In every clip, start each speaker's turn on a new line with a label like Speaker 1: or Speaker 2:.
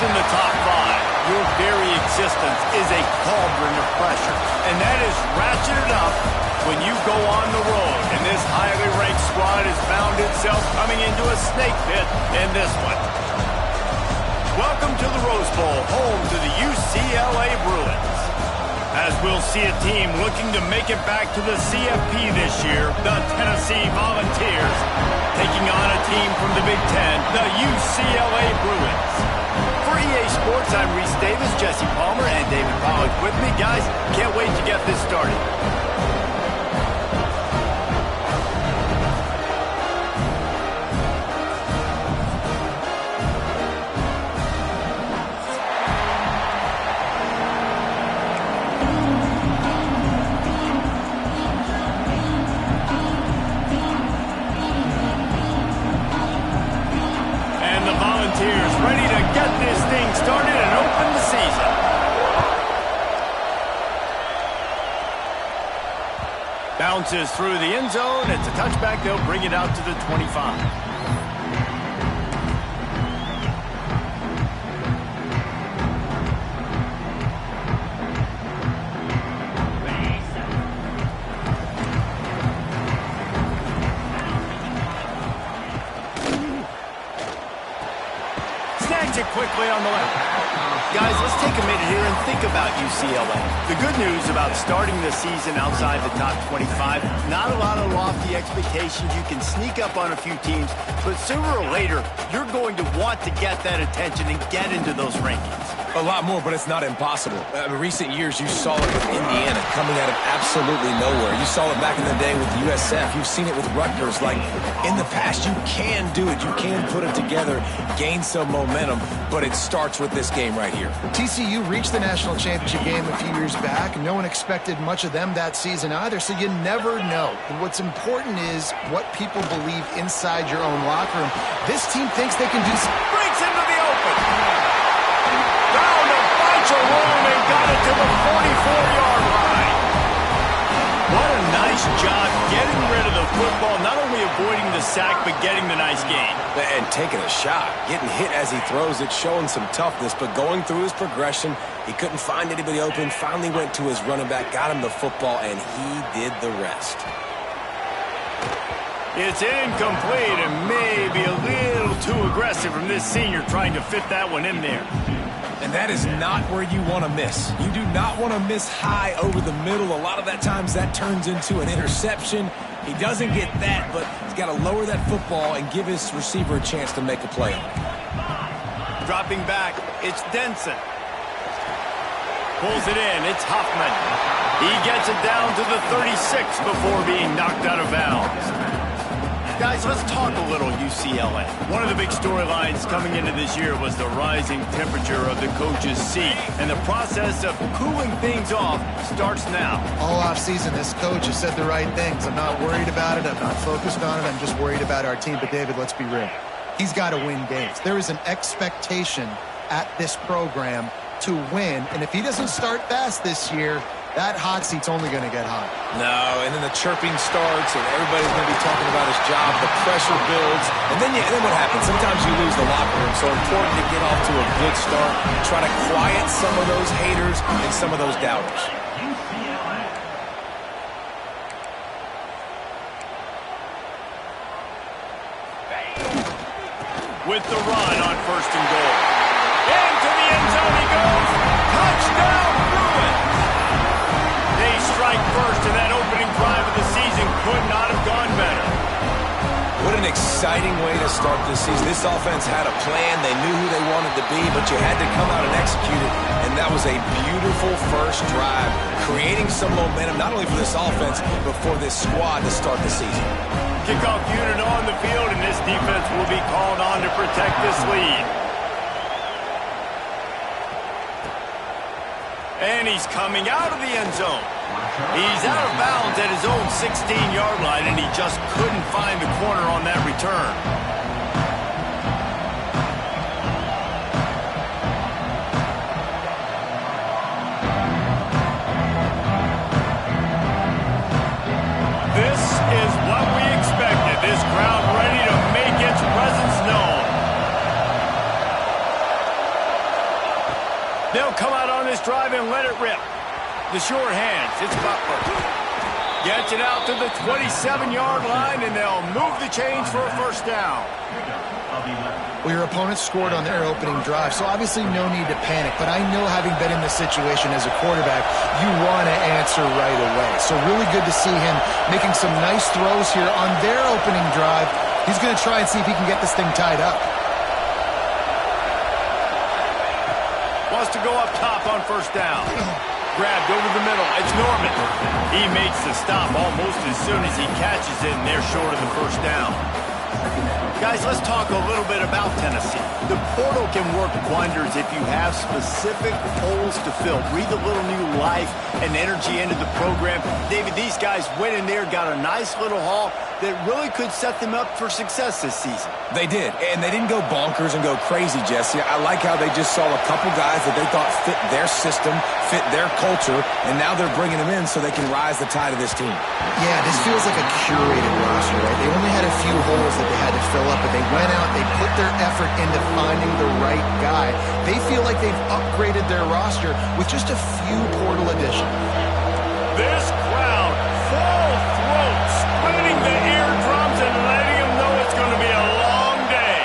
Speaker 1: in the top five, your very existence is a cauldron of pressure. And that is ratcheted up when you go on the road. And this highly ranked squad has found itself coming into a snake pit in this one. Welcome to the Rose Bowl, home to the UCLA Bruins. As we'll see a team looking to make it back to the CFP this year, the Tennessee Volunteers, taking on a team from the Big Ten, the UCLA Bruins. For EA Sports, I'm Reese Davis, Jesse Palmer, and David Pollock with me. Guys, can't wait to get this started. Ready to get this thing started and open the season. Bounces through the end zone. It's a touchback. They'll bring it out to the 25. It quickly on the left. Guys, let's take a minute here and think about UCLA. The good news about starting the season outside the top 25, not a lot of lofty expectations. You can sneak up on a few teams, but sooner or later, you're going to want to get that attention and get into those rankings.
Speaker 2: A lot more, but it's not impossible. In recent years, you saw it with Indiana coming out of absolutely nowhere. You saw it back in the day with USF. You've seen it with Rutgers. Like, in the past, you can do it. You can put it together, gain some momentum, but it starts with this game right here.
Speaker 3: TCU reached the national championship game a few years back, and no one expected much of them that season either, so you never know. And what's important is what people believe inside your own locker room. This team thinks they can do something.
Speaker 1: Breaks into the open. Found a bunch of room and got it to the 44-yard line. What a nice job getting rid of the football, not only avoiding the sack, but getting the nice gain.
Speaker 2: And taking a shot, getting hit as he throws it, showing some toughness, but going through his progression, he couldn't find anybody open, finally went to his running back, got him the football, and he did the rest.
Speaker 1: It's incomplete and maybe a little too aggressive from this senior trying to fit that one in there.
Speaker 2: And that is not where you want to miss. You do not want to miss high over the middle. A lot of that times that turns into an interception. He doesn't get that, but he's got to lower that football and give his receiver a chance to make a play on it.
Speaker 1: Dropping back, it's Denson. Pulls it in, it's Huffman. He gets it down to the 36 before being knocked out of bounds. Guys, let's talk a little UCLA. One of the big storylines coming into this year was the rising temperature of the coach's seat. And the process of cooling things off starts now.
Speaker 3: All offseason, this coach has said the right things. I'm not worried about it. I'm not focused on it. I'm just worried about our team. But, David, let's be real. He's got to win games. There is an expectation at this program to win. And if he doesn't start fast this year, that hot seat's only going to get hot.
Speaker 2: No, and then the chirping starts, and everybody's going to be talking about his job. The pressure builds, and then what happens? Sometimes you lose the locker room, so important to get off to a good start. Try to quiet some of those haters and some of those doubters.
Speaker 1: With the run on 1st and goal. Into the end zone he goes. Touchdown, Bruins! They strike first, and that opening drive of the season could not have gone better.
Speaker 2: What an exciting way to start this season. This offense had a plan. They knew who they wanted to be, but you had to come out and execute it, and that was a beautiful first drive, creating some momentum, not only for this offense, but for this squad to start the season.
Speaker 1: Kickoff unit on the field, and this defense will be called on to protect this lead. And he's coming out of the end zone. He's out of bounds at his own 16-yard line, and he just couldn't find the corner on that return. This is what we expected. This crowd ready to make its presence known. They'll come out on this drive and let it rip. The sure hands. It's Butler. Gets it out to the 27-yard line, and they'll move the chains for a first down.
Speaker 3: Well, your opponent scored on their opening drive, so obviously no need to panic. But I know, having been in this situation as a quarterback, you want to answer right away. So really good to see him making some nice throws here on their opening drive. He's going to try and see if he can get this thing tied up.
Speaker 1: Wants to go up top on first down. Grabbed over the middle. It's Norman. He makes the stop almost as soon as he catches it, and they're short of the first down. Guys, let's talk a little bit about Tennessee. The portal can work wonders if you have specific holes to fill. Breathe a little new life and energy into the program. David, these guys went in there, got a nice little haul that really could set them up for success this season.
Speaker 2: They did, and they didn't go bonkers and go crazy, Jesse. I like how they just saw a couple guys that they thought fit their system, fit their culture, and now they're bringing them in so they can rise the tide of this team.
Speaker 3: Yeah, this feels like a curated roster, right? They only had a few holes that they had to fill up, but they went out, they put their effort into finding the right guy. They feel like they've upgraded their roster with just a few portal additions.
Speaker 1: This crowd, full throat, splitting the eardrums and letting them know it's going to be a long day.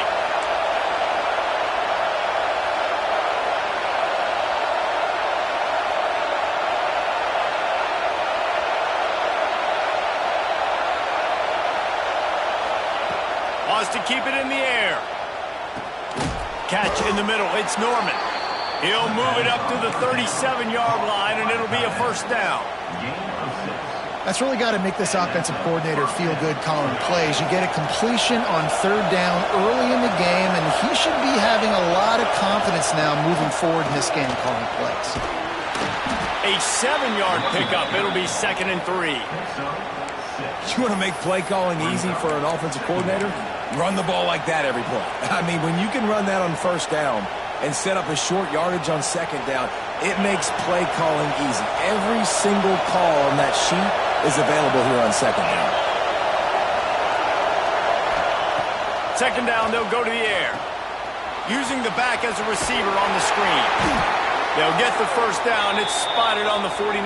Speaker 1: Wants to keep it in the air. Catch in the middle. It's Norman. He'll move it up to the 37-yard line, and it'll be a first down.
Speaker 3: That's really got to make this offensive coordinator feel good calling plays. You get a completion on third down early in the game, and he should be having a lot of confidence now moving forward in this game calling plays.
Speaker 1: A 7-yard pickup. It'll be 2nd and 3.
Speaker 2: You want to make play calling easy for an offensive coordinator? Run the ball like that every play. I mean, when you can run that on first down and set up a short yardage on second down, it makes play calling easy. Every single call on that sheet is available here on second down.
Speaker 1: Second down, they'll go to the air. Using the back as a receiver on the screen. They'll get the first down. It's spotted on the 49.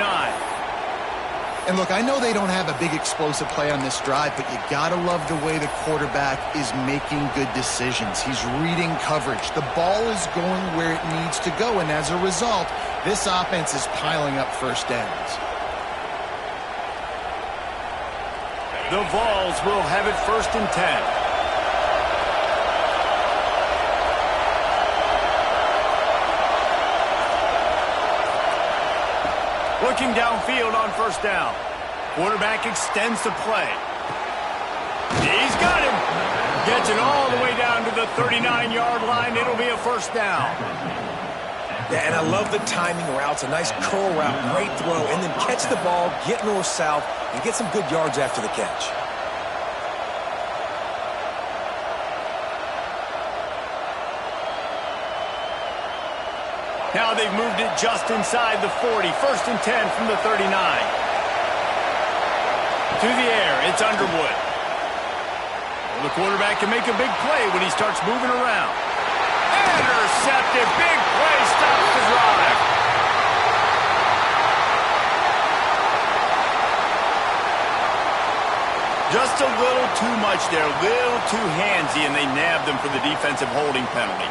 Speaker 3: And look, I know they don't have a big explosive play on this drive, but you gotta love the way the quarterback is making good decisions. He's reading coverage. The ball is going where it needs to go, and as a result, this offense is piling up first downs.
Speaker 1: The Vols will have it 1st and 10. Looking downfield on first down. Quarterback extends the play. He's got him. Gets it all the way down to the 39-yard line. It'll be a first down.
Speaker 2: Yeah, and I love the timing routes. A nice curl route, great throw, and then catch the ball, get north-south, and get some good yards after the catch.
Speaker 1: Now they've moved it just inside the 40. 1st and 10 from the 39. To the air, it's Underwood. Well, the quarterback can make a big play when he starts moving around. Intercepted. Big play stops the drive. Just a little too much there. A little too handsy, and they nabbed them for the defensive holding penalty.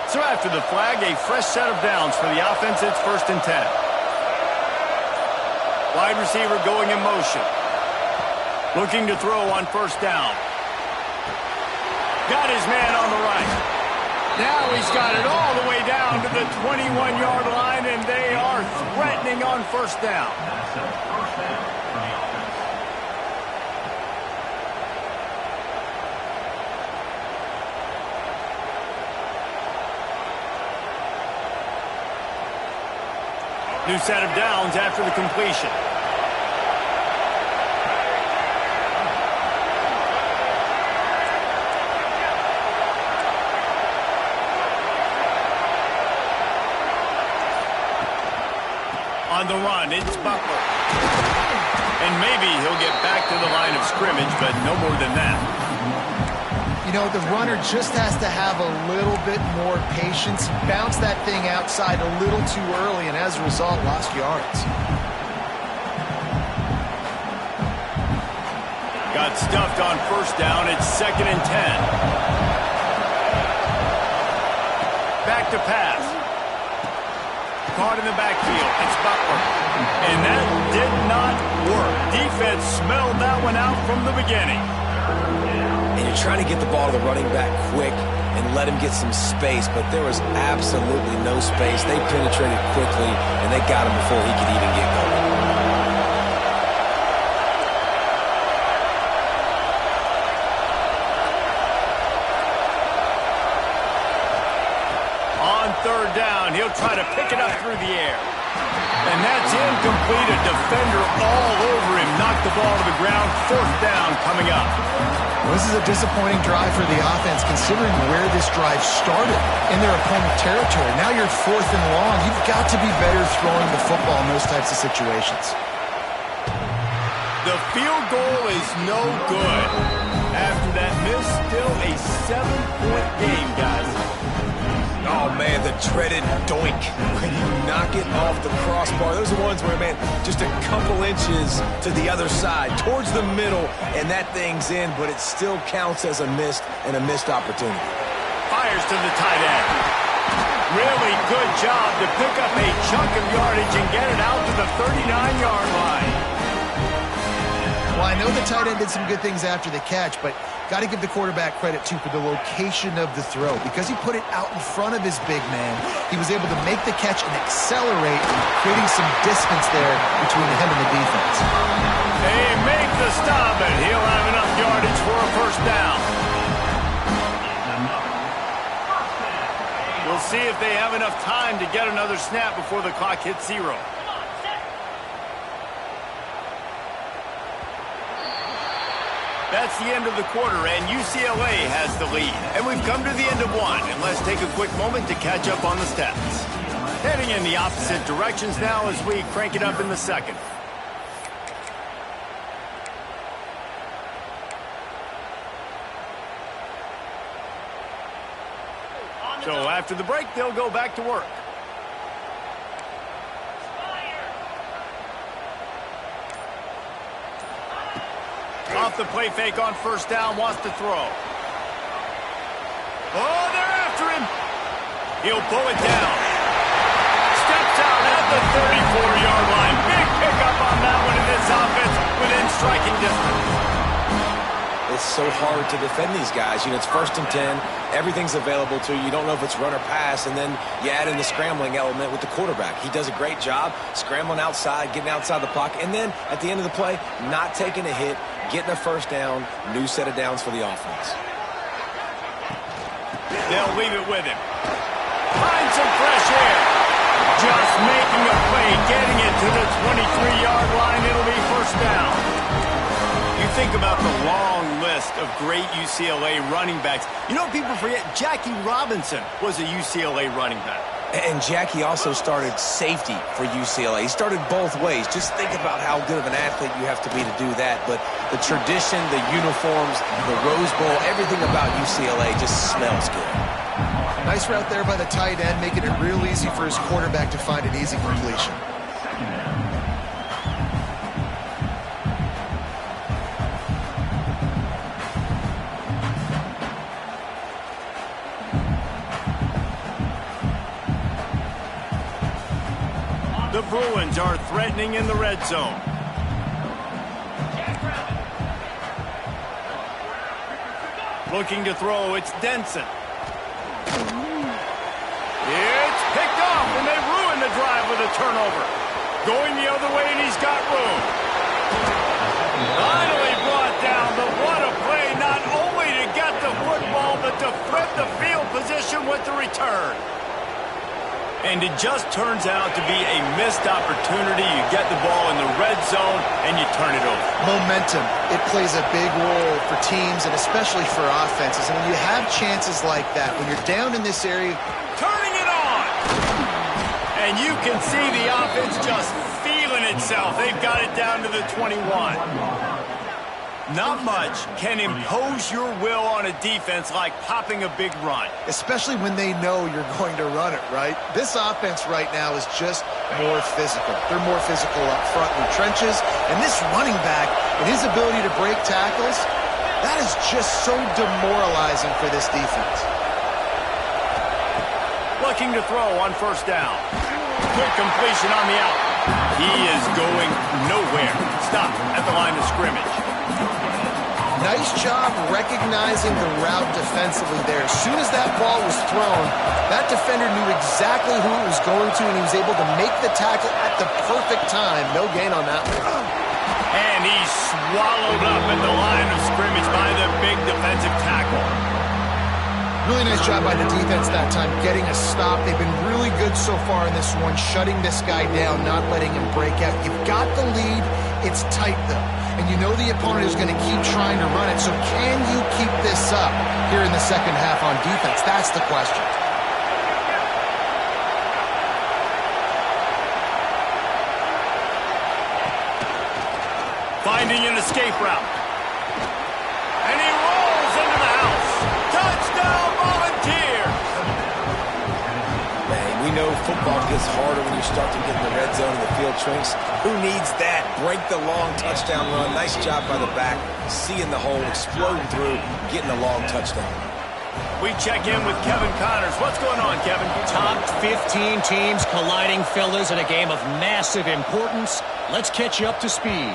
Speaker 1: So after the flag, a fresh set of downs for the offense. It's 1st and 10. Wide receiver going in motion. Looking to throw on first down. Got his man on the right. Now he's got it all the way down to the 21-yard line, and they are threatening on first down. New set of downs after the completion. It's Butler. And maybe he'll get back to the line of scrimmage, but no more than that.
Speaker 3: You know, the runner just has to have a little bit more patience. He bounced that thing outside a little too early, and as a result, lost yards.
Speaker 1: Got stuffed on first down. It's 2nd and 10. Back to pass. Caught in the backfield. It's Butler. And that did not work. Defense smelled that one out from the beginning.
Speaker 2: And you're trying to get the ball to the running back quick and let him get some space, but there was absolutely no space. They penetrated quickly, and they got him before he could even get going.
Speaker 1: On 3rd down, he'll try to pick it up through the air. And that's incomplete. A defender all over him. Knocked the ball to the ground. 4th down coming up.
Speaker 3: Well, this is a disappointing drive for the offense, considering where this drive started in their opponent territory. Now you're 4th and long. You've got to be better throwing the football in those types of situations.
Speaker 1: The field goal is no good. After that miss, still a 7-point game, guys.
Speaker 2: Oh, man, the dreaded doink. When you knock it off the crossbar, those are ones where, man, just a couple inches to the other side, towards the middle, and that thing's in, but it still counts as a missed opportunity.
Speaker 1: Fires to the tight end. Really good job to pick up a chunk of yardage and get it out to the 39-yard line.
Speaker 3: Well, I know the tight end did some good things after the catch, but got to give the quarterback credit, too, for the location of the throw. Because he put it out in front of his big man, he was able to make the catch and accelerate, creating some distance there between him and the defense.
Speaker 1: They make the stop, and he'll have enough yardage for a 1st down. We'll see if they have enough time to get another snap before the clock hits 0. That's the end of the quarter, and UCLA has the lead. And we've come to the end of 1, and let's take a quick moment to catch up on the stats. Heading in the opposite directions now as we crank it up in the 2nd. So after the break, they'll go back to work. Off the play fake on 1st down, wants to throw. Oh, they're after him. He'll pull it down. Steps out at the 34-yard line. Big pickup on that one in this offense within striking distance.
Speaker 2: It's so hard to defend these guys. You know, it's 1st and 10. Everything's available to you. You don't know if it's run or pass, and then you add in the scrambling element with the quarterback. He does a great job scrambling outside, getting outside the pocket, and then at the end of the play, not taking a hit, getting a 1st down, new set of downs for the offense.
Speaker 1: They'll leave it with him. Find some fresh air. Just making a play, getting it to the 23-yard line. It'll be 1st down. You think about the long list of great UCLA running backs. You know, people forget Jackie Robinson was a UCLA running back.
Speaker 2: And Jackie also started safety for UCLA. He started both ways. Just think about how good of an athlete you have to be to do that. But the tradition, the uniforms, the Rose Bowl, everything about UCLA just smells good.
Speaker 3: Nice route there by the tight end, making it real easy for his quarterback to find an easy completion.
Speaker 1: The Bruins are threatening in the red zone. Looking to throw, it's Denson. It's picked off, and they ruin the drive with a turnover. Going the other way, and he's got room. Finally brought down, but what a play, not only to get the football, but to flip the field position with the return. And it just turns out to be a missed opportunity. You get the ball in the red zone, and you turn it over.
Speaker 3: Momentum. It plays a big role for teams and especially for offenses. And when you have chances like that, when you're down in this area,
Speaker 1: turning it on. And you can see the offense just feeling it itself. They've got it down to the 21. Not much can impose your will on a defense like popping a big run.
Speaker 3: Especially when they know you're going to run it, right? This offense right now is just more physical. They're more physical up front in the trenches. And this running back and his ability to break tackles, that is just so demoralizing for this defense.
Speaker 1: Looking to throw on first down. Quick completion on the out. He is going nowhere. Stop at the line of scrimmage.
Speaker 3: Nice job recognizing the route defensively there. As soon as that ball was thrown, that defender knew exactly who it was going to, and he was able to make the tackle at the perfect time. No gain on that one.
Speaker 1: And he's swallowed up at the line of scrimmage by the big defensive tackle.
Speaker 3: Really nice job by the defense that time, getting a stop. They've been really good so far in this one, shutting this guy down, not letting him break out. You've got the lead. It's tight, though. And you know the opponent is going to keep trying to run it. So can you keep this up here in the second half on defense? That's the question.
Speaker 1: Finding an escape route. And he rolls into the house. Touchdown, Volunteers!
Speaker 2: Man, we know football gets harder when you start to get in the red zone and the field shrinks. Who needs that? Break the long touchdown run. Nice job by the back. Seeing the hole, exploding through, getting a long touchdown.
Speaker 1: We check in with Kevin Connors. What's going on, Kevin?
Speaker 4: Top 15 teams colliding, fellas, in a game of massive importance. Let's catch you up to speed.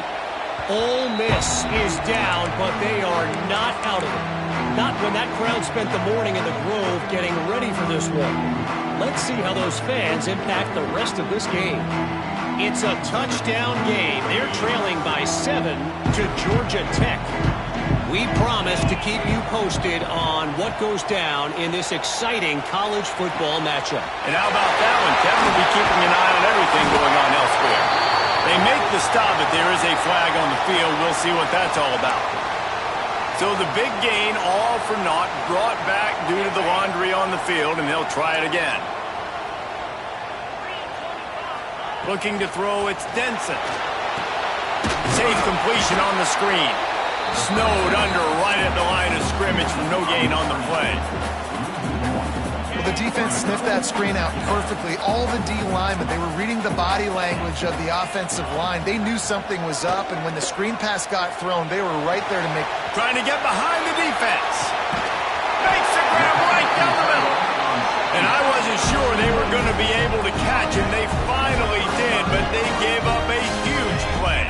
Speaker 4: Ole Miss is down, but they are not out of it. Not when that crowd spent the morning in the Grove getting ready for this one. Let's see how those fans impact the rest of this game. It's a touchdown game. They're trailing by 7 to Georgia Tech. We promise to keep you posted on what goes down in this exciting college football matchup.
Speaker 1: And how about that one? Kevin will be keeping an eye on everything going on elsewhere. They make the stop, but there is a flag on the field. We'll see what that's all about. So the big gain, all for naught, brought back due to the laundry on the field, and they'll try it again. Looking to throw, it's Denson. Safe completion on the screen. Snowed under right at the line of scrimmage for no gain on the play.
Speaker 3: Well, the defense sniffed that screen out perfectly. All the D linemen, they were reading the body language of the offensive line. They knew something was up, and when the screen pass got thrown, they were right there to make...
Speaker 1: Trying to get behind the defense. Makes the grab right down the middle. And I wasn't sure they were going to be able to catch him. They finally did, but they gave up a huge play.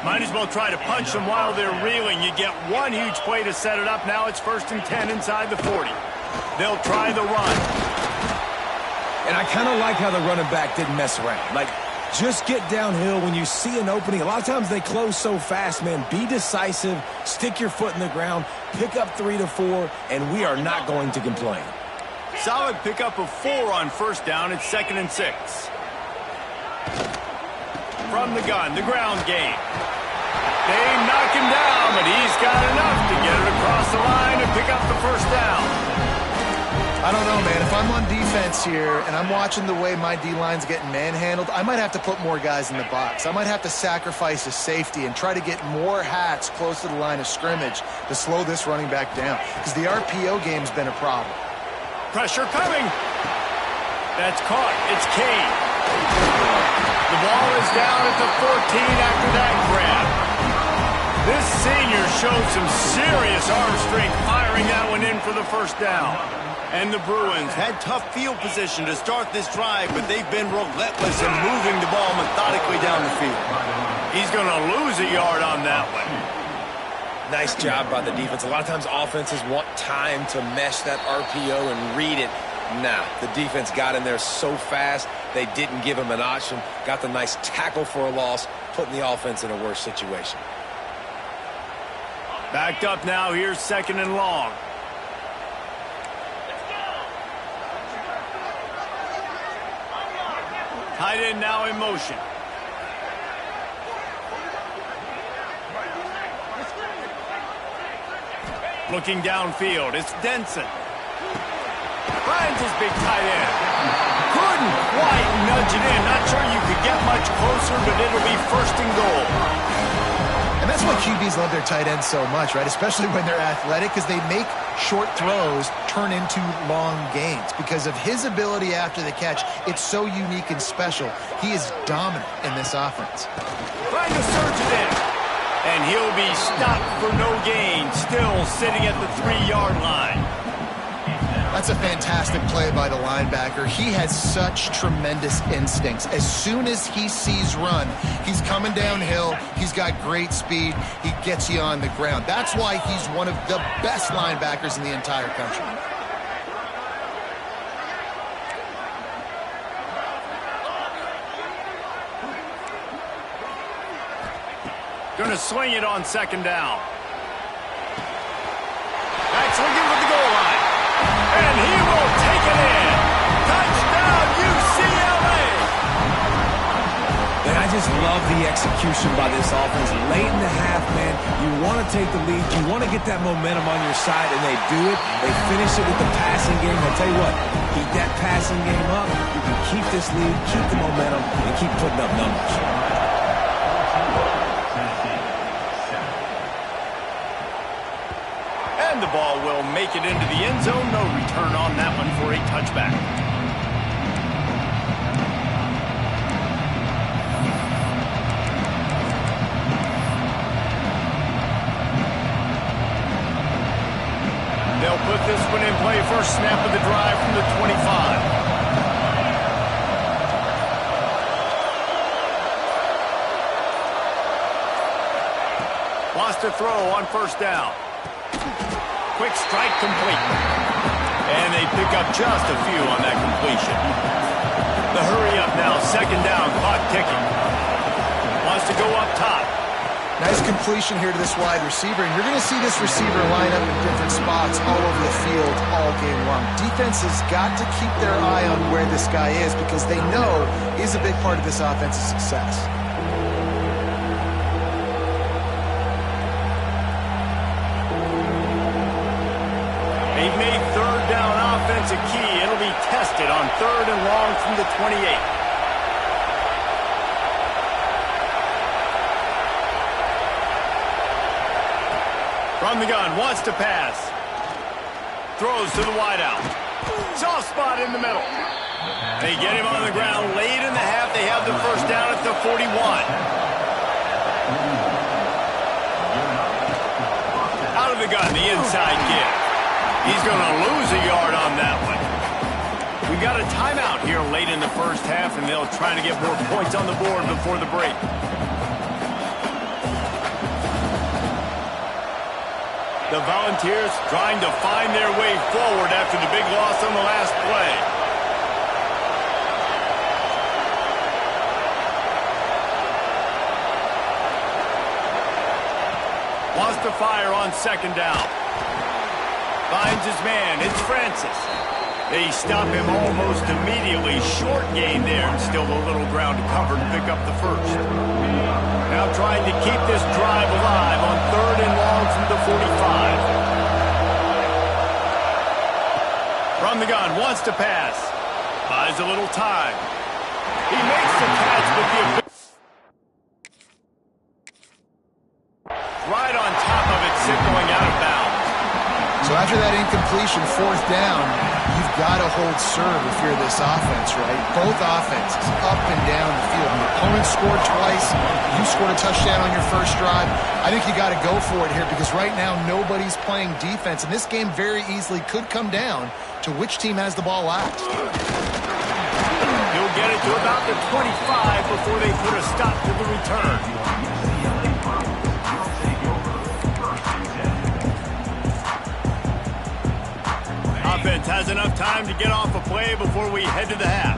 Speaker 1: Might as well try to punch them while they're reeling. You get one huge play to set it up. Now it's 1st and 10 inside the 40. They'll try the run.
Speaker 2: And I kind of like how the running back didn't mess around. Like, just get downhill when you see an opening. A lot of times they close so fast, man. Be decisive, stick your foot in the ground, pick up 3 to 4, and we are not going to complain.
Speaker 1: Solid pickup of 4 on first down. It's 2nd and 6. From the gun, the ground game. They knock him down, but he's got enough to get it across the line and pick up the first down.
Speaker 3: I don't know, man. If I'm on defense here and I'm watching the way my D-line's getting manhandled, I might have to put more guys in the box. I might have to sacrifice a safety and try to get more hats close to the line of scrimmage to slow this running back down, because the RPO game's been a problem.
Speaker 1: Pressure coming. That's caught. It's Kane. The ball is down at the 14 after that grab. This senior showed some serious arm strength firing that one in for the first down. And the Bruins had tough field position to start this drive, but they've been relentless in moving the ball methodically down the field. He's going to lose a yard on that one.
Speaker 2: Nice job by the defense. A lot of times offenses want time to mesh that RPO and read it. Nah, the defense got in there so fast, they didn't give him an option. Got the nice tackle for a loss, putting the offense in a worse situation.
Speaker 1: Backed up now. Here's 2nd and long. Tight end now in motion. Looking downfield, it's Denson. Finds his big tight end. Couldn't quite nudge it in. Not sure you could get much closer, but it'll be first and goal.
Speaker 3: And that's why QBs love their tight ends so much, right? Especially when they're athletic, because they make short throws turn into long gains. Because of his ability after the catch, it's so unique and special. He is dominant in this offense.
Speaker 1: Trying to surge it in. And he'll be stopped for no gain, still sitting at the 3-yard line.
Speaker 3: That's a fantastic play by the linebacker. He has such tremendous instincts. As soon as he sees run, he's coming downhill. He's got great speed. He gets you on the ground. That's why he's one of the best linebackers in the entire country.
Speaker 1: Going to swing it on second down. Back swinging with the goal line. And he will take it in. Touchdown, UCLA!
Speaker 2: And I just love the execution by this offense. Late in the half, man, you want to take the lead. You want to get that momentum on your side, and they do it. They finish it with the passing game. I'll tell you what, keep that passing game up. You can keep this lead, keep the momentum, and keep putting up numbers.
Speaker 1: And the ball will make it into the end zone. No return on that one for a touchback. They'll put this one in play. First snap of the drive from the 25. Wants to throw on first down. Quick strike complete. And they pick up just a few on that completion. The hurry up now. Second down. Clock ticking. Wants to go up top.
Speaker 3: Nice completion here to this wide receiver, and you're going to see this receiver line up in different spots all over the field all game long. Defense has got to keep their eye on where this guy is because they know he's a big part of this offense's success.
Speaker 1: They've made third down offense a key. It'll be tested on third and long from the 28. From the gun, wants to pass. Throws to the wideout. Soft spot in the middle. They get him on the ground late in the half. They have the first down at the 41. Out of the gun, the inside give. He's going to lose a yard on that one. We've got a timeout here late in the first half, and they'll try to get more points on the board before the break. The Volunteers trying to find their way forward after the big loss on the last play. Wants to fire on second down. Finds his man. It's Francis. They stop him almost immediately. Short gain there, and still a little ground to cover to pick up the first. Now trying to keep this drive alive on third and long from the 45. From the gun, wants to pass. Buys a little time. He makes the catch with the right on top of it, Sid going out of bounds.
Speaker 3: So after that incompletion, fourth down, you've got to hold serve if you're this offense, right? Both offenses, up and down the field. The opponent scored twice. You scored a touchdown on your first drive. I think you got to go for it here because right now nobody's playing defense, and this game very easily could come down to which team has the ball last.
Speaker 1: He'll get it to about the 25 before they put a stop to the return. Offense has enough time to get off a play before we head to the half.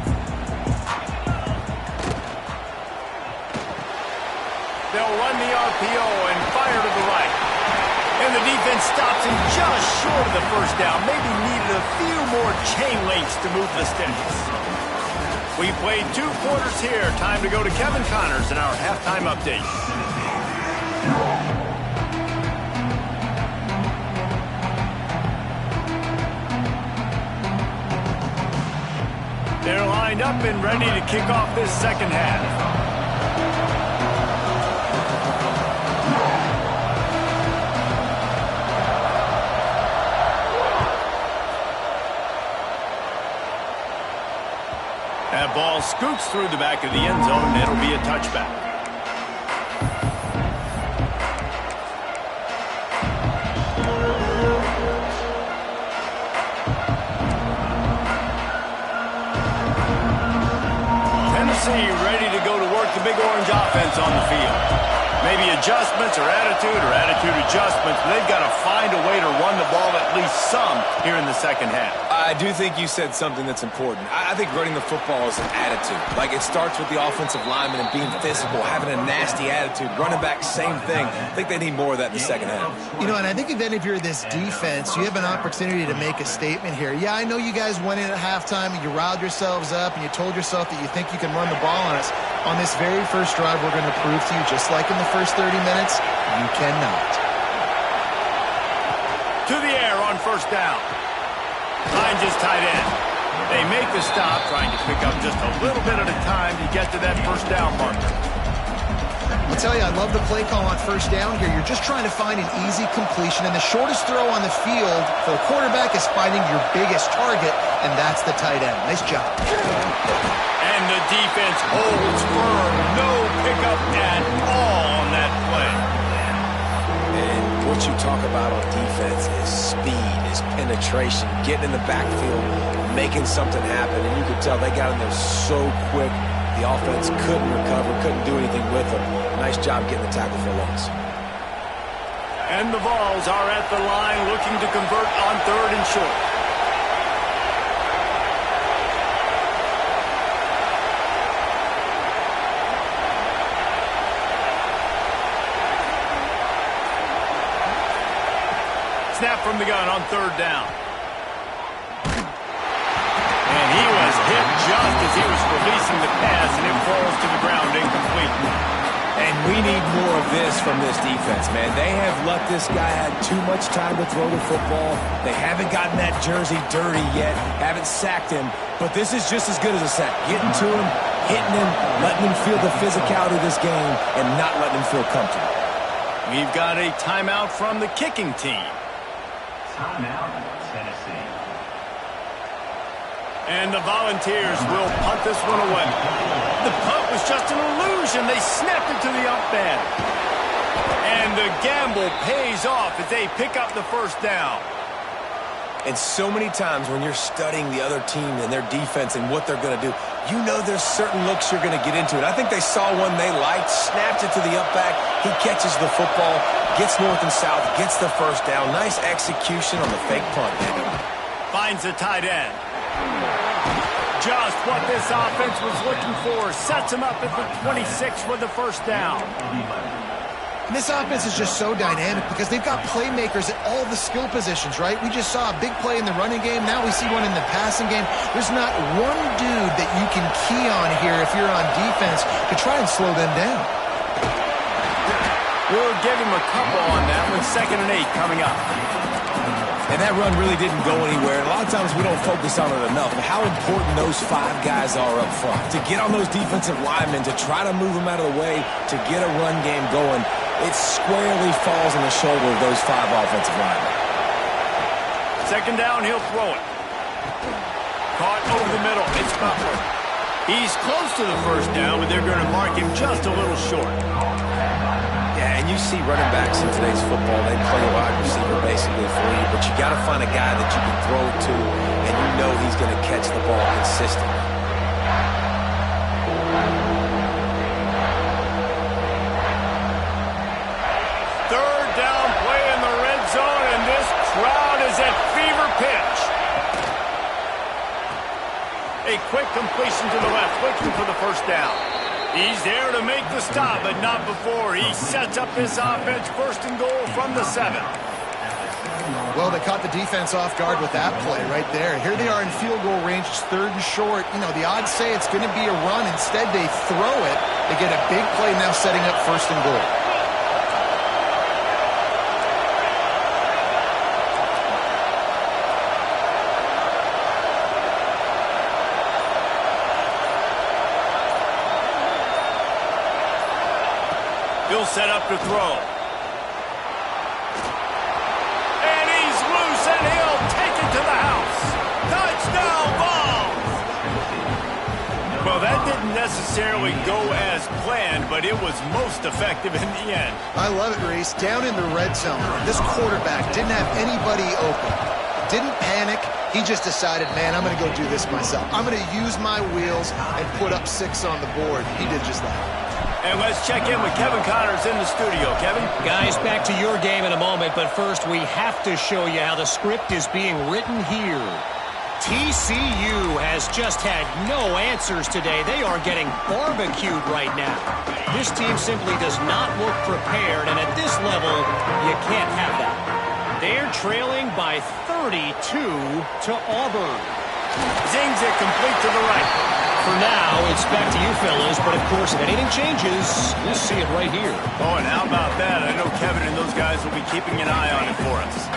Speaker 1: They'll run the RPO and fire to the right. And the defense stops him just short of the first down. Maybe needed a few more chain links to move the sticks. We played 2 quarters here. Time to go to Kevin Connors in our halftime update. They're lining lined up and ready to kick off this second half. That ball scoots through the back of the end zone, and it'll be a touchback. Tennessee ready to go to work the big orange offense on the field. Maybe adjustments or attitude adjustments, but they've got to find a way to run the ball at least some here in the second half.
Speaker 2: I do think you said something that's important. I think running the football is an attitude. Like, it starts with the offensive lineman and being physical, having a nasty attitude. Running back, same thing. I think they need more of that in the second half.
Speaker 3: You know, and I think then if you're this defense, you have an opportunity to make a statement here. Yeah, I know you guys went in at halftime and you riled yourselves up and you told yourself that you think you can run the ball on us. On this very first drive, we're going to prove to you, just like in the first 30 minutes, you cannot.
Speaker 1: To the air on first down. Finds his tight end. They make the stop, trying to pick up just a little bit at a time to get to that first down marker.
Speaker 3: I'll tell you, I love the play call on first down here. You're just trying to find an easy completion, and the shortest throw on the field for a quarterback is finding your biggest target, and that's the tight end. Nice job.
Speaker 1: And the defense holds firm. No pickup at all on that play.
Speaker 2: And what you talk about on defense is speed, is penetration, getting in the backfield, making something happen. And you could tell they got in there so quick. The offense couldn't recover, couldn't do anything with them. Nice job getting the tackle for loss.
Speaker 1: And the Vols are at the line looking to convert on third and short. Snap from the gun on third down. And he was hit just as he was releasing the pass, and it falls to the ground incomplete.
Speaker 2: And we need more of this from this defense, man. They have let this guy have too much time to throw the football. They haven't gotten that jersey dirty yet, haven't sacked him. But this is just as good as a sack. Getting to him, hitting him, letting him feel the physicality of this game, and not letting him feel comfortable.
Speaker 1: We've got a timeout from the kicking team.
Speaker 5: Timeout, Tennessee.
Speaker 1: And the Volunteers will punt this one away. The punt was just an illusion. They snapped it to the up man. And the gamble pays off as they pick up the first down.
Speaker 2: And so many times when you're studying the other team and their defense and what they're going to do, you know there's certain looks you're going to get into. And I think they saw one they liked, snapped it to the up back. He catches the football, gets north and south, gets the first down. Nice execution on the fake punt, baby.
Speaker 1: Finds the tight end. Just what this offense was looking for. Sets him up at the 26 with the first down.
Speaker 3: And this offense is just so dynamic because they've got playmakers at all the skill positions, right? We just saw a big play in the running game. Now we see one in the passing game. There's not one dude that you can key on here if you're on defense to try and slow them down.
Speaker 1: We'll give him a couple on that with 2nd and 8 coming up.
Speaker 2: And that run really didn't go anywhere. A lot of times we don't focus on it enough, but how important those 5 guys are up front. To get on those defensive linemen, to try to move them out of the way, to get a run game going, it squarely falls on the shoulder of those 5 offensive linemen.
Speaker 1: 2nd down, he'll throw it. Caught over the middle. It's Butler. He's close to the first down, but they're going to mark him just a little short.
Speaker 2: Yeah, and you see running backs in today's football, they play a wide receiver basically for you, but you got to find a guy that you can throw to, and you know he's going to catch the ball consistently.
Speaker 1: Third down play in the red zone, and this crowd is at fever pitch. A quick completion to the left, looking for the first down. He's there to make the stop, but not before. He sets up this offense, 1st and goal from the 7.
Speaker 3: Well, they caught the defense off guard with that play right there. Here they are in field goal range, it's 3rd and short. You know, the odds say it's going to be a run. Instead, they throw it. They get a big play now setting up 1st and goal.
Speaker 1: set up to throw. And he's loose, and he'll take it to the house. Touchdown ball! Well, that didn't necessarily go as planned, but it was most effective in the end.
Speaker 3: I love it, Reese. Down in the red zone, this quarterback didn't have anybody open. Didn't panic. He just decided, man, I'm going to go do this myself. I'm going to use my wheels and put up 6 on the board. He did just that.
Speaker 1: And let's check in with Kevin Connors in the studio. Kevin?
Speaker 4: Guys, back to your game in a moment, but first we have to show you how the script is being written here. TCU has just had no answers today. They are getting barbecued right now. This team simply does not look prepared, and at this level, you can't have that. They're trailing by 32 to Auburn.
Speaker 1: Zings it complete to the right.
Speaker 4: For now, it's back to you fellas, but of course, if anything changes, we'll see it right here.
Speaker 1: Oh, and how about that? I know Kevin and those guys will be keeping an eye on it for us.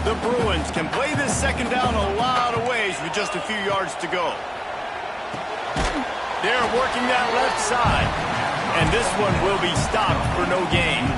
Speaker 1: The Bruins can play this second down a lot of ways with just a few yards to go. They're working that left side, and this one will be stopped for no gain.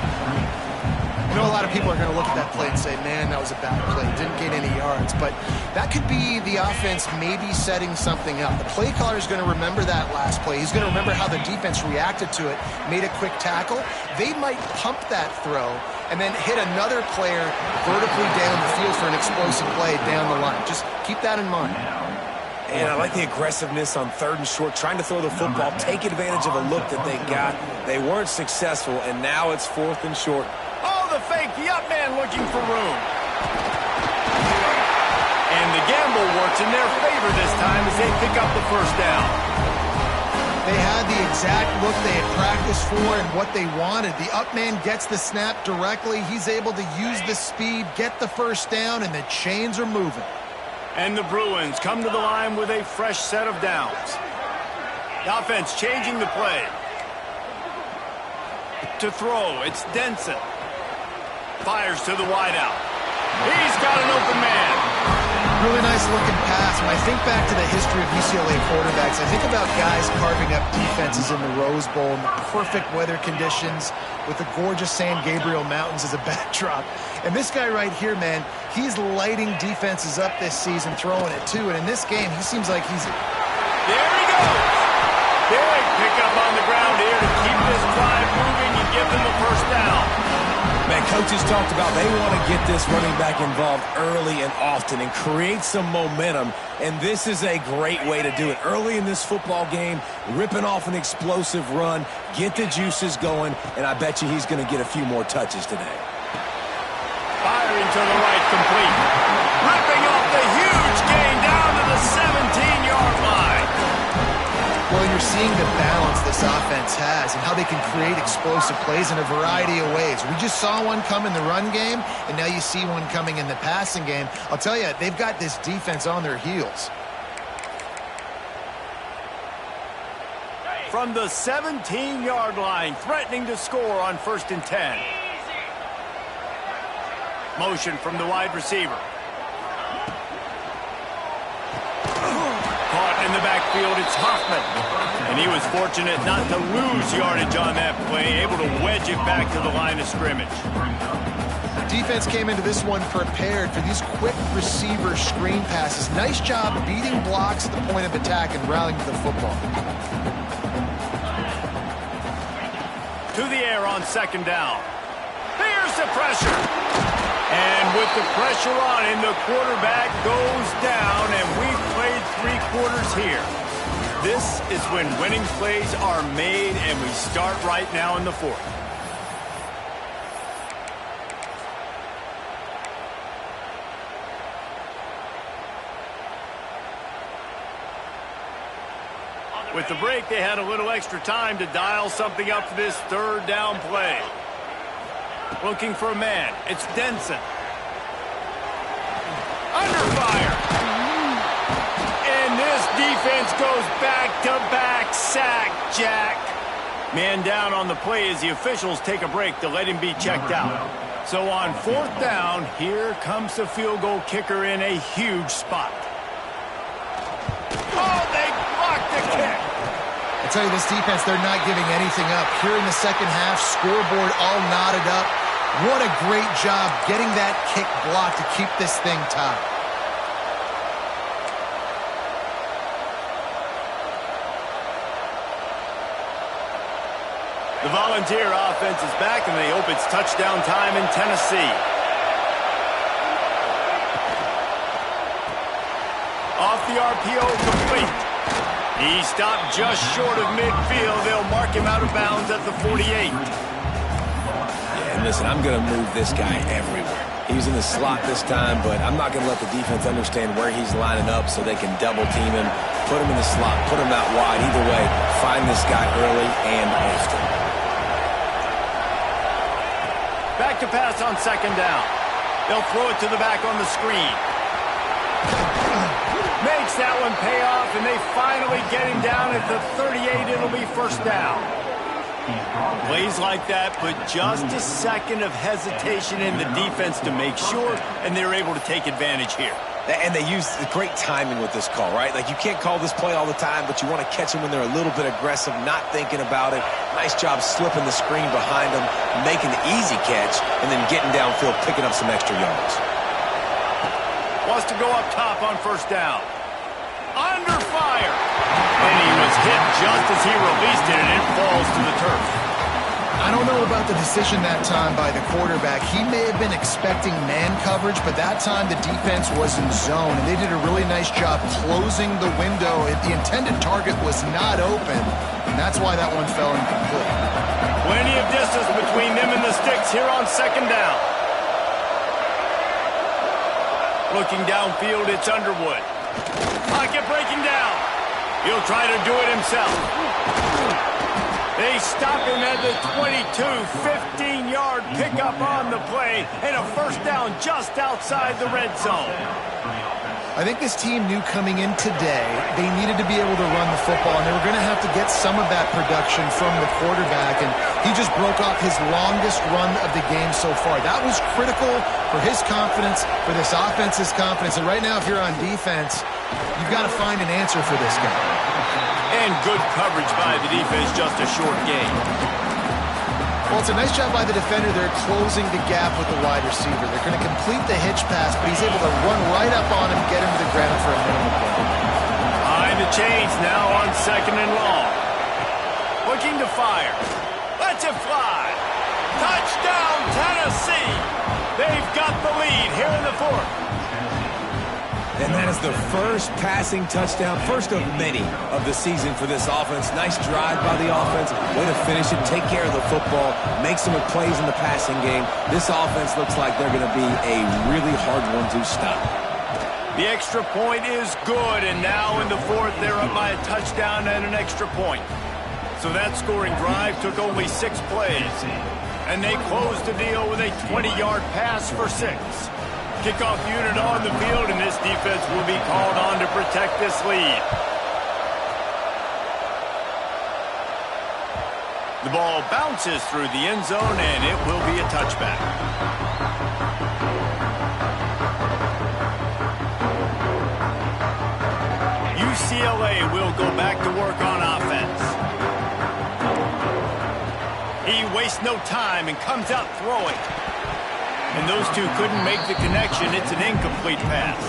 Speaker 3: I know a lot of people are going to look at that play and say, man, that was a bad play. Didn't gain any yards. But that could be the offense maybe setting something up. The play caller is going to remember that last play. He's going to remember how the defense reacted to it, made a quick tackle. They might pump that throw and then hit another player vertically down the field for an explosive play down the line. Just keep that in mind.
Speaker 2: And I like the aggressiveness on 3rd and short, trying to throw the football, take advantage of a look that they got. They weren't successful, and now it's 4th and short.
Speaker 1: Oh, the fake, the up man looking for room. And the gamble works in their favor this time as they pick up the first down.
Speaker 3: They had the exact look they had practiced for and what they wanted. The up man gets the snap directly. He's able to use the speed, get the first down, and the chains are moving.
Speaker 1: And the Bruins come to the line with a fresh set of downs. The offense changing the play. To throw, it's Denson. Fires to the wideout. He's got an open man.
Speaker 3: Really nice looking pass. When I think back to the history of UCLA quarterbacks, I think about guys carving up defenses in the Rose Bowl in the perfect weather conditions with the gorgeous San Gabriel Mountains as a backdrop. And this guy right here, man, he's lighting defenses up this season, throwing it too. And in this game, he seems like he's...
Speaker 1: There he goes. Big pickup on the ground here to keep this drive moving and give them the first down.
Speaker 2: Man, coaches talked about they want to get this running back involved early and often and create some momentum, and this is a great way to do it. Early in this football game, ripping off an explosive run, get the juices going, and I bet you he's going to get a few more touches today.
Speaker 1: Firing to the right, complete. Ripping off the huge gain down to the 17-yard line.
Speaker 3: Well, you're seeing the balance this offense has and how they can create explosive plays in a variety of ways. We just saw one come in the run game, and now you see one coming in the passing game. I'll tell you, they've got this defense on their heels.
Speaker 1: From the 17-yard line, threatening to score on 1st and 10. Motion from the wide receiver. Caught in the backfield, it's Hoffman. And he was fortunate not to lose yardage on that play, able to wedge it back to the line of scrimmage.
Speaker 3: Defense came into this one prepared for these quick receiver screen passes. Nice job beating blocks at the point of attack and rallying to the football.
Speaker 1: To the air on 2nd down. Here's the pressure. And with the pressure on him, the quarterback goes down, and we've played 3 quarters here. This is when winning plays are made, and we start right now in the 4th. With the break, they had a little extra time to dial something up for this 3rd down play. Looking for a man. It's Denson. Under fire. And this defense goes back-to-back sack, Jack. Man down on the play as the officials take a break to let him be checked out. So on 4th down, here comes the field goal kicker in a huge spot. Oh, they blocked the kick.
Speaker 2: A
Speaker 3: I tell you, this defense, they're not giving anything up. Here in the second half, scoreboard all knotted up. What a great job getting that kick blocked to keep this thing tied.
Speaker 1: The Volunteer offense is back, and they hope it's touchdown time in Tennessee. Off the RPO, complete. He stopped just short of midfield. They'll mark him out of bounds at the 48.
Speaker 2: Yeah, and listen, I'm going to move this guy everywhere. He's in the slot this time, but I'm not going to let the defense understand where he's lining up so they can double team him, put him in the slot, put him out wide. Either way, find this guy early and often.
Speaker 1: Back to pass on second down. They'll throw it to the back on the screen. Makes that one pay off, and they finally get him down at the 38. It'll be first down. Plays like that put just a second of hesitation in the defense to make sure, and they're able to take advantage here.
Speaker 2: And they use great timing with this call, right? Like, you can't call this play all the time, but you want to catch them when they're a little bit aggressive, not thinking about it. Nice job slipping the screen behind them, making the easy catch, and then getting downfield, picking up some extra yards.
Speaker 1: Wants to go up top on first down. Under fire. And he was hit just as he released it, and it falls to the turf.
Speaker 3: I don't know about the decision that time by the quarterback. He may have been expecting man coverage, but that time the defense was in zone, and they did a really nice job closing the window. The intended target was not open, and that's why that one fell incomplete.
Speaker 1: Plenty of distance between them and the sticks here on second down. Looking downfield, it's Underwood. Pocket breaking down. He'll try to do it himself. They stop him at the 22, 15-yard pickup on the play, and a first down just outside the red zone.
Speaker 3: I think this team knew coming in today they needed to be able to run the football, and they were going to have to get some of that production from the quarterback, and he just broke off his longest run of the game so far. That was critical for his confidence, for this offense's confidence, and right now if you're on defense, you've got to find an answer for this guy.
Speaker 1: And good coverage by the defense, just a short gain.
Speaker 3: Well, it's a nice job by the defender. They're closing the gap with the wide receiver. They're going to complete the hitch pass, but he's able to run right up on him, get him to the ground for a minimal gain.
Speaker 1: Behind the chains now on second and long. Looking to fire. Lets it fly. Touchdown, Tennessee. They've got the lead here in the fourth.
Speaker 2: And that is the first passing touchdown, first of many of the season for this offense. Nice drive by the offense. Way to finish it, take care of the football, make some plays in the passing game. This offense looks like they're going to be a really hard one to stop.
Speaker 1: The extra point is good, and now in the fourth, they're up by a touchdown and an extra point. So that scoring drive took only 6 plays, and they closed the deal with a 20-yard pass for 6. Kickoff unit on the field, and this defense will be called on to protect this lead. The ball bounces through the end zone, and it will be a touchback. UCLA will go back to work on offense. He wastes no time and comes out throwing. And those two couldn't make the connection. It's an incomplete pass.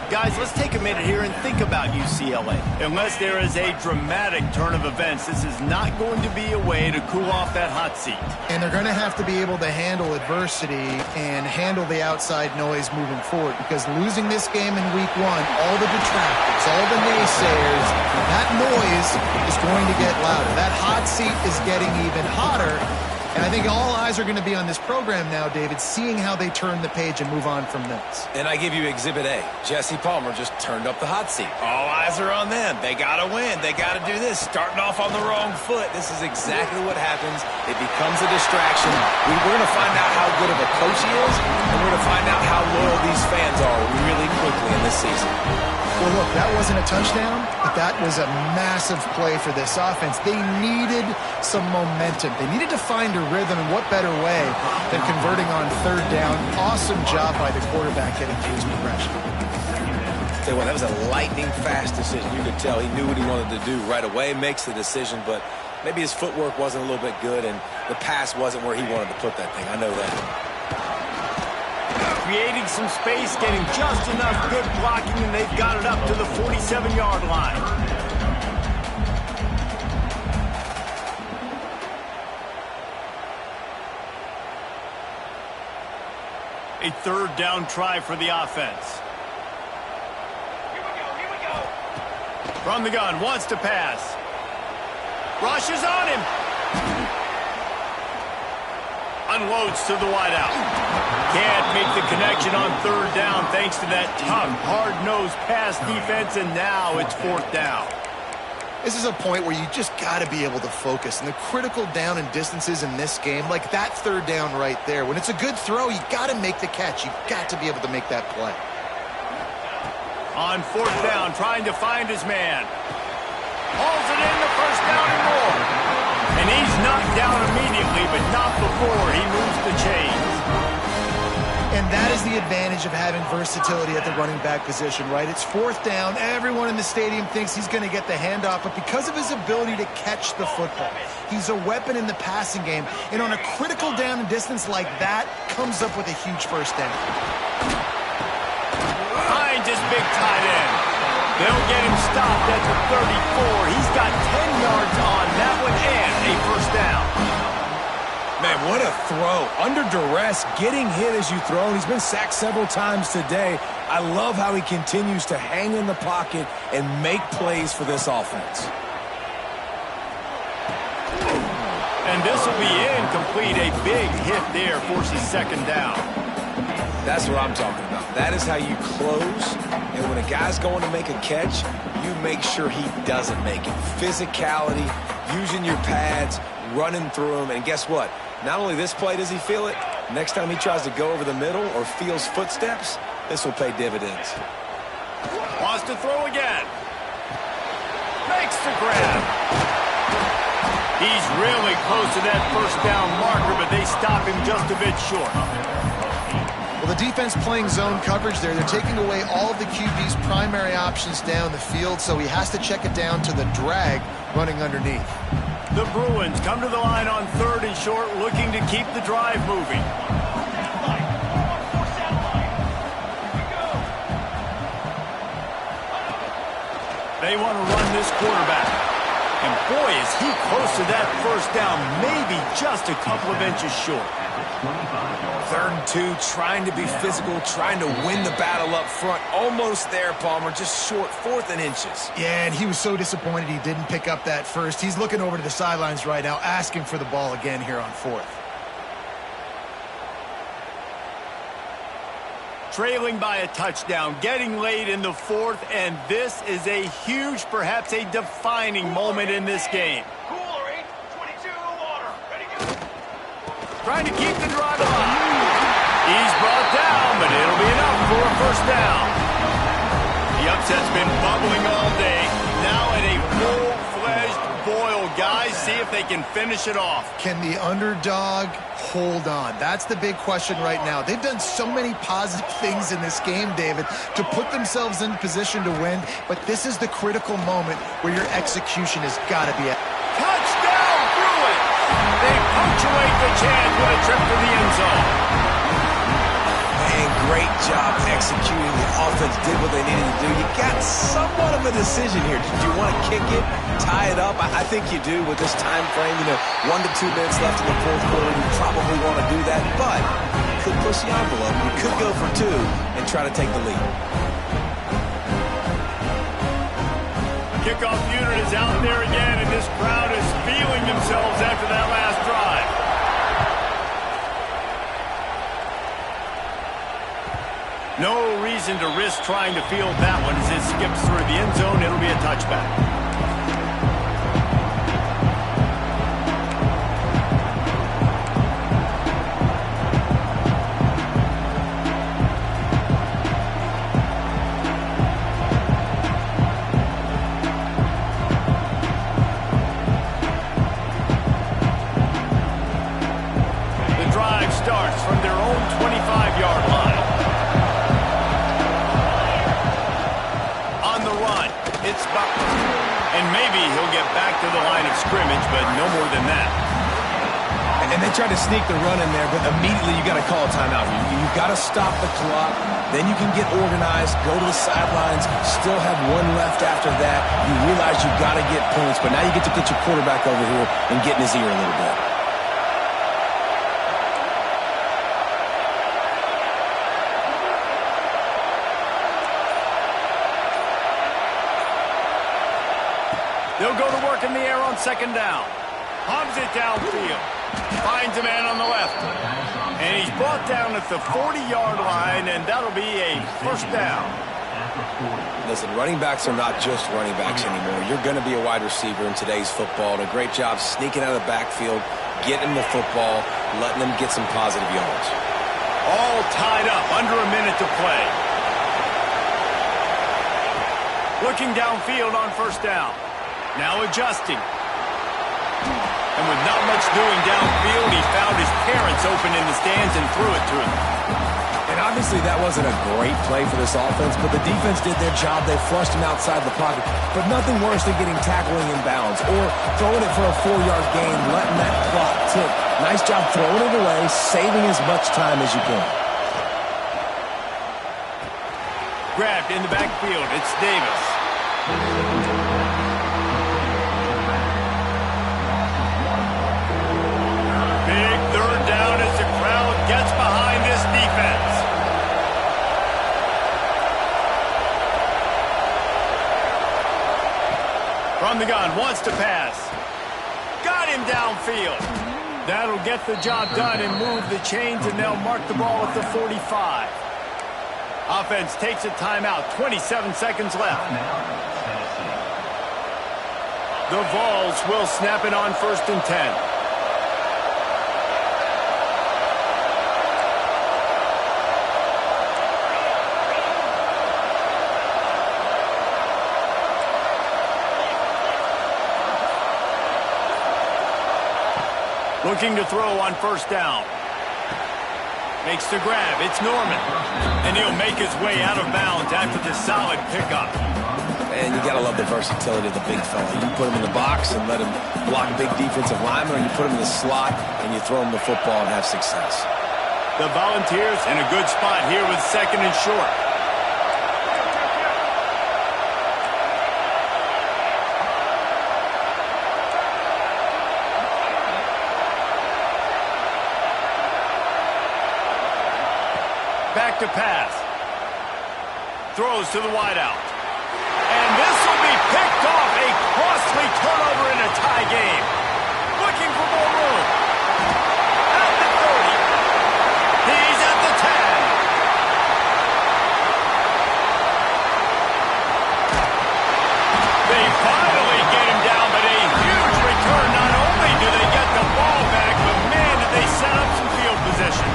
Speaker 1: Guys, let's take a minute here and think about UCLA. Unless there is a dramatic turn of events, this is not going to be a way to cool off that hot seat.
Speaker 3: And they're going to have to be able to handle adversity and handle the outside noise moving forward, because losing this game in week 1, all the detractors, all the naysayers, that noise is going to get louder. That hot seat is getting even hotter. And I think all eyes are going to be on this program now, David, seeing how they turn the page and move on from this.
Speaker 2: And I give you Exhibit A. Jesse Palmer just turned up the hot seat. All eyes are on them. They got to win. They got to do this. Starting off on the wrong foot. This is exactly what happens. It becomes a distraction. We're going to find out how good of a coach he is, and we're going to find out how loyal these fans are really quickly in this season.
Speaker 3: Well, look, that wasn't a touchdown, but that was a massive play for this offense. They needed some momentum. They needed to find a rhythm, and what better way than converting on third down. Awesome job by the quarterback getting through his progression.
Speaker 2: tell you what, that was a lightning-fast decision. You could tell he knew what he wanted to do right away, makes the decision, but maybe his footwork wasn't a little bit good, and the pass wasn't where he wanted to put that thing. I know that.
Speaker 1: Creating some space, getting just enough good blocking, and they've got it up to the 47-yard line. A third down try for the offense.
Speaker 5: Here we go.
Speaker 1: From the gun, wants to pass. Rushes on him. Unloads to the wideout. Can't make the connection on third down thanks to that tough, hard-nosed pass defense, and now it's fourth down.
Speaker 3: This is a point where you just got to be able to focus. And the critical down and distances in this game, like that third down right there, when it's a good throw, you got to make the catch. You got to be able to make that play.
Speaker 1: On fourth down, trying to find his man. Hauls it in, the first down and more. And he's knocked down immediately, but not before he moves the chains.
Speaker 3: And that is the advantage of having versatility at the running back position, right? It's fourth down. Everyone in the stadium thinks he's going to get the handoff, but because of his ability to catch the football, he's a weapon in the passing game. And on a critical down and distance like that, comes up with a huge first down.
Speaker 1: Finds his big tight end. They'll get him stopped at the 34. He's got 10 yards on that one and a first down.
Speaker 2: Man, what a throw. Under duress, getting hit as you throw. He's been sacked several times today. I love how he continues to hang in the pocket and make plays for this offense.
Speaker 1: And this will be incomplete. A big hit there forces second down.
Speaker 2: That's what I'm talking about. That is how you close. And when a guy's going to make a catch, you make sure he doesn't make it. Physicality, using your pads, running through him. And guess what? Not only this play does he feel it, next time he tries to go over the middle or feels footsteps, this will pay dividends.
Speaker 1: Wants to throw again. Makes the grab. He's really close to that first down marker, but they stop him just a bit short.
Speaker 3: Well, the defense playing zone coverage there. They're taking away all of the QB's primary options down the field, so he has to check it down to the drag running underneath.
Speaker 1: The Bruins come to the line on third and short, looking to keep the drive moving. They want to run this quarterback. And boy, is he close to that first down, maybe just a couple of inches short.
Speaker 2: 3rd and 2, trying to be physical, trying to win the battle up front. Almost there, Palmer, just short, 4th and inches.
Speaker 3: Yeah, and he was so disappointed he didn't pick up that first. He's looking over to the sidelines right now, asking for the ball again here on 4th.
Speaker 1: Trailing by a touchdown, getting late in the 4th, and this is a huge, perhaps a defining moment in this game.
Speaker 5: Cooler 822 water. Ready to go.
Speaker 1: Trying to keep the drive alive. He's brought down, but it'll be enough for a first down. The upset's been bubbling all day. Now at a full-fledged boil. Guys, see if they can finish it off.
Speaker 3: Can the underdog hold on? That's the big question right now. They've done so many positive things in this game, David, to put themselves in position to win, but this is the critical moment where your execution has got to be at.
Speaker 1: Touchdown, Bruins! They punctuate the chance with a trip to the end zone.
Speaker 2: Man, great job executing. The offense did what they needed to do. You got somewhat of a decision here. Did you want to kick it, tie it up? I think you do with this time frame. 1 to 2 minutes left in the 4th quarter. You probably want to do that, but you could push the envelope. You could go for 2 and try to take the lead.
Speaker 1: Kickoff unit is out there again, and this crowd is feeling themselves after that last drive. No reason to risk trying to field that one as it skips through the end zone. It'll be a touchback. The drive starts from their own 25-yard line. Maybe he'll get back to the line of scrimmage, but no more than that.
Speaker 2: And they tried to sneak the run in there, but immediately you got to call a timeout. You've got to stop the clock. Then you can get organized, go to the sidelines, still have one left after that. You realize you've got to get points, but now you get to get your quarterback over here and get in his ear a little bit.
Speaker 1: They'll go to work in the air on second down. Hubs it downfield. Finds a man on the left. And he's brought down at the 40-yard line, and that'll be a first down.
Speaker 2: Listen, running backs are not just running backs anymore. You're going to be a wide receiver in today's football. And a great job sneaking out of the backfield, getting the football, letting them get some positive yards.
Speaker 1: All tied up, under a minute to play. Looking downfield on first down. Now adjusting. And with not much doing downfield, he found his parents open in the stands and threw it to him.
Speaker 2: And obviously that wasn't a great play for this offense, but the defense did their job. They flushed him outside the pocket. But nothing worse than getting tackling in bounds or throwing it for a 4-yard gain, letting that clock tick. Nice job throwing it away, saving as much time as you can.
Speaker 1: Grabbed in the backfield. It's Davis. Big third down as the crowd gets behind this defense. From the gun, wants to pass. Got him downfield. That'll get the job done and move the chains, and they'll mark the ball at the 45. Offense takes a timeout, 27 seconds left. The Vols will snap it on 1st and 10. Looking to throw on first down. Makes the grab. It's Norman. And he'll make his way out of bounds after this solid pickup.
Speaker 2: And you got to love the versatility of the big fella. You put him in the box and let him block big defensive linemen, or you put him in the slot and you throw him the football and have success.
Speaker 1: The Volunteers in a good spot here with 2nd and short. Back to pass. Throws to the wideout. And this will be picked off. A costly turnover in a tie game. Looking for more room. At the 30. He's at the 10. They finally get him down, but a huge return. Not only do they get the ball back, but man, did they set up some field position.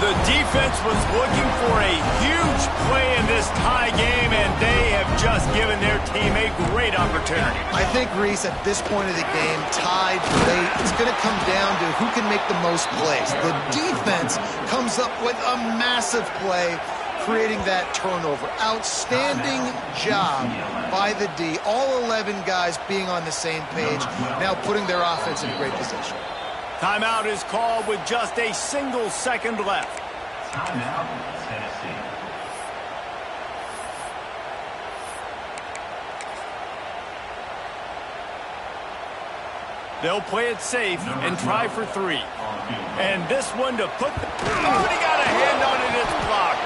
Speaker 1: The defense was looking for a huge play in this tie game, and they have just given their team a great opportunity.
Speaker 3: I think, Reese, at this point of the game, tied late, it's going to come down to who can make the most plays. The defense comes up with a massive play, creating that turnover. Outstanding job by the D. All 11 guys being on the same page, now putting their offense in a great position.
Speaker 1: Timeout is called with just a single second left.
Speaker 5: Timeout, Tennessee.
Speaker 1: They'll play it safe and try for 3. And this one to put the... Oh, he got a hand on it, it's blocked.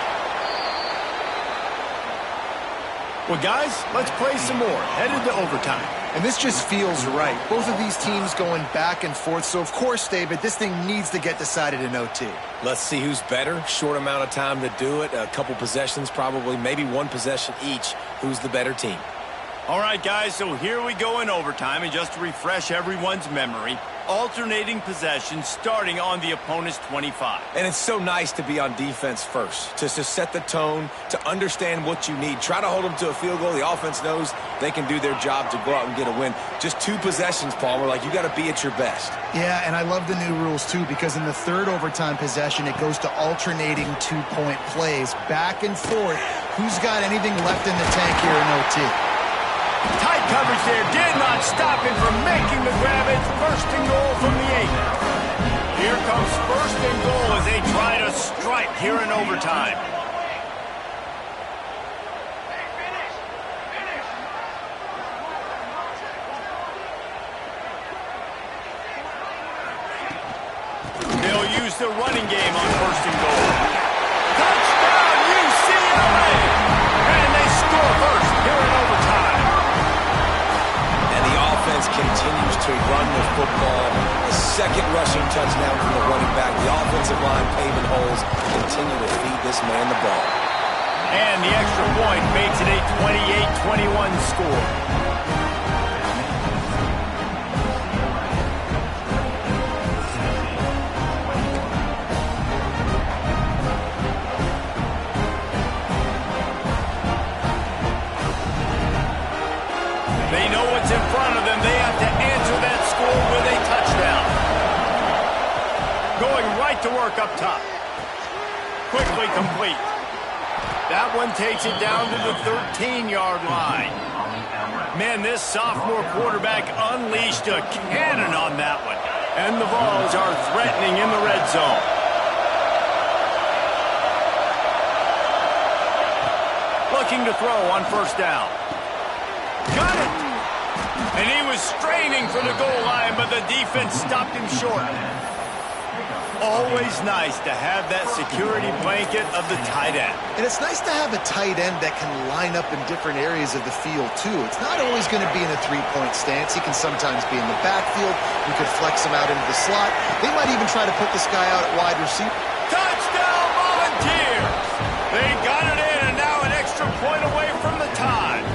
Speaker 1: Well, guys, let's play some more. Headed to overtime.
Speaker 3: And this just feels right. Both of these teams going back and forth. So, of course, David, this thing needs to get decided in OT.
Speaker 2: Let's see who's better. Short amount of time to do it. A couple possessions, probably, maybe one possession each. Who's the better team?
Speaker 1: All right, guys, so here we go in overtime. And just to refresh everyone's memory, alternating possessions starting on the opponent's 25.
Speaker 2: And it's so nice to be on defense first, to set the tone, to understand what you need. Try to hold them to a field goal. The offense knows they can do their job to go out and get a win. Just 2 possessions, Paul. We're like, you got to be at your best.
Speaker 3: Yeah, and I love the new rules, too, because in the 3rd overtime possession, it goes to alternating 2-point plays, back and forth. Who's got anything left in the tank here in OT?
Speaker 1: Tight coverage there did not stop him from making the grab. It's first and goal from the 8. Here comes first and goal as they try to strike here in overtime. They'll use the running game on first and goal. Touchdown, UCLA! And they score first here in overtime.
Speaker 2: And the offense continues to run the football. A second rushing touchdown from the running back. The offensive line paving holes. Continue to feed this man the ball.
Speaker 1: And the extra point makes it a 28-21 score. They know what's in front of them. They have to answer that score with a touchdown. Going right to work up top. Quickly complete. That one takes it down to the 13-yard line. Man, this sophomore quarterback unleashed a cannon on that one. And the Vols are threatening in the red zone. Looking to throw on first down. Got it! And he was straining for the goal line, but the defense stopped him short. Always nice to have that security blanket of the tight end.
Speaker 3: And it's nice to have a tight end that can line up in different areas of the field, too. It's not always going to be in a three-point stance. He can sometimes be in the backfield. You could flex him out into the slot. They might even try to put this guy out at wide receiver.
Speaker 1: Touchdown, Volunteers! They got it in, and now an extra point away from the tie.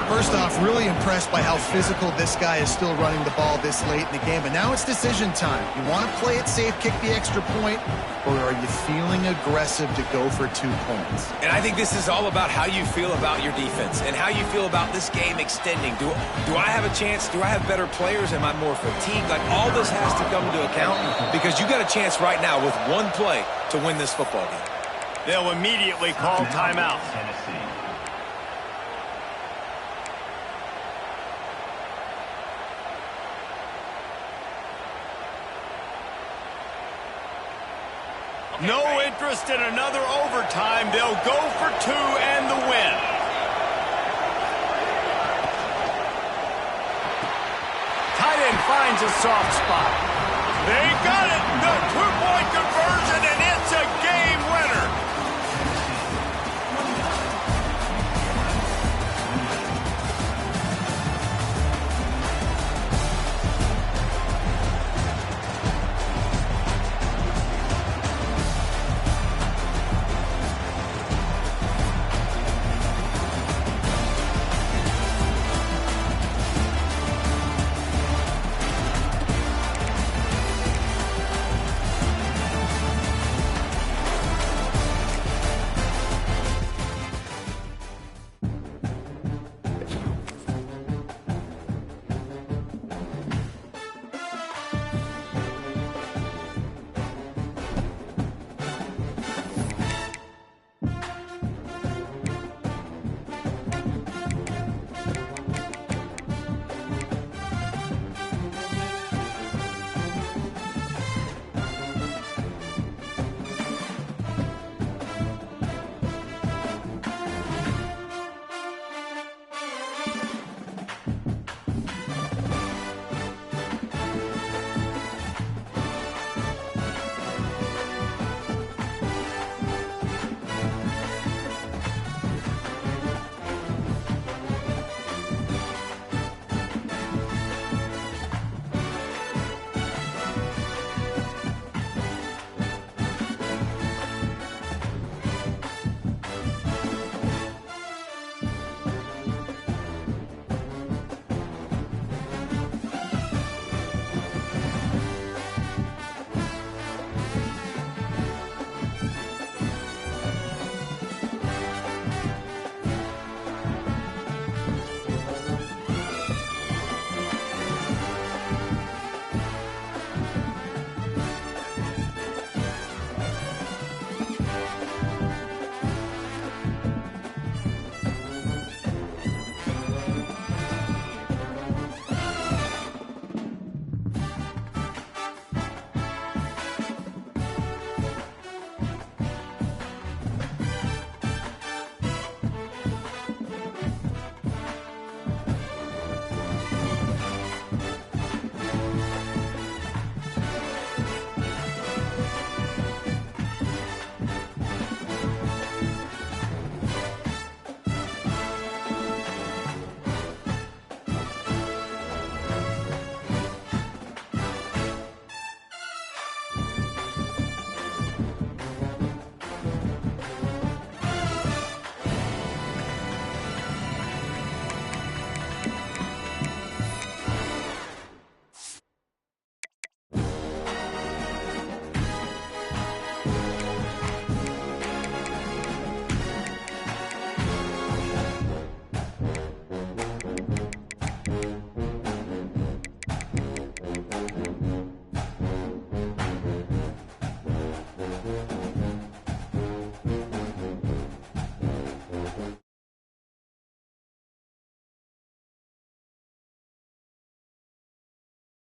Speaker 3: First off, really impressed by how physical this guy is still running the ball this late in the game. But now it's decision time. You want to play it safe, kick the extra point, or are you feeling aggressive to go for 2 points?
Speaker 2: And I think this is all about how you feel about your defense and how you feel about this game extending. Do I have a chance? Do I have better players? Am I more fatigued? Like, all this has to come into account because you got a chance right now with one play to win this football game.
Speaker 1: They'll immediately call timeout.
Speaker 5: Tennessee.
Speaker 1: No interest in another overtime. They'll go for 2 and the win. Tight end finds a soft spot. They got it. The